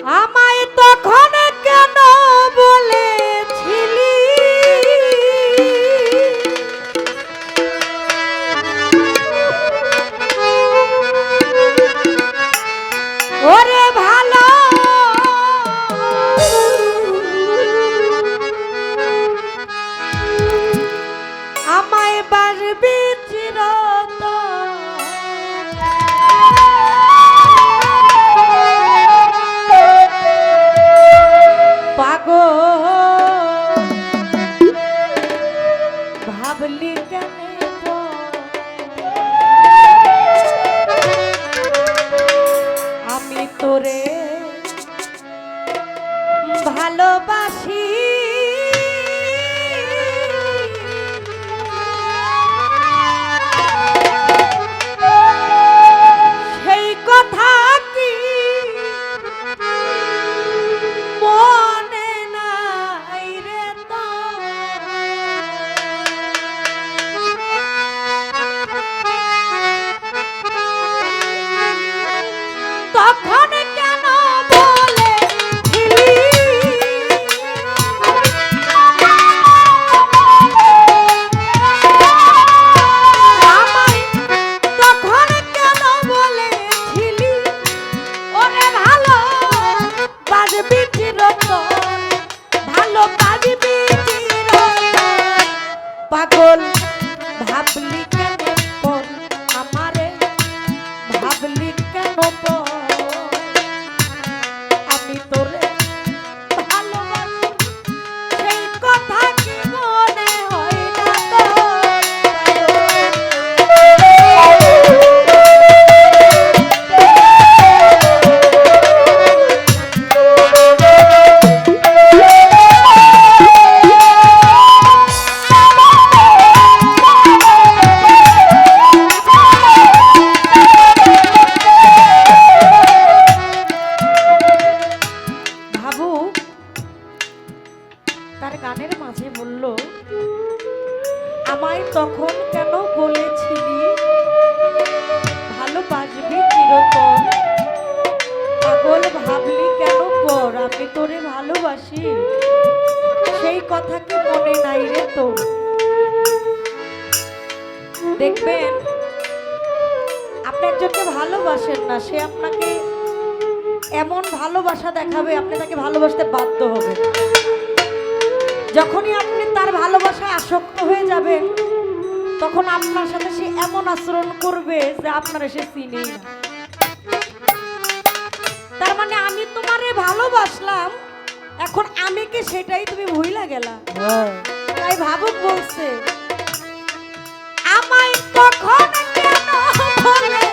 আমায় তখন কেন বলেছিলি ওরে ভালো আমায় বাসবি চিরতন পাগল ভাবলি কেন আমি তোরে ভালোবাসি সেই কথা কি মনে নাই রে তখন কেন বলেছিলি আমায় তখন কেন বলেছিলি ওরে ভালো বাজবি চিরতন ভালো বাজবি চিরতন পাগল ভাবলি কেন পর আমারে ভাবলি কেন পর আমি তোরে ভালোবাসি সেই কথা কি মনে হয় না ভাবু তার গানের মাঝে বলল আমায় তখন কেন বলেছিলি ভালোবাসবি চিরতন পাগল ভাবলি কেন পর আমি তোরে ভালোবাসি সেই কথা কি মনে নাই রে তোর দেখবেন আপনি একজনকে ভালোবাসেন না সে আপনাকে এমন ভালোবাসা দেখাবে আপনি তাকে ভালোবাসতে বাধ্য হবেন যখনই আপনি তার ভালোবাসায় আসক্ত হয়ে যাবেন তখন আপনার সাথে সে এমন আচরণ করবে যে আপনার সে চিনেই না তার মানে আমি তোমারে ভালোবাসলাম এখন আমি কি সেটাই তুমি ভুইলা গেলা তাই ভাবুক বলছে আমায় তখন কেন বলে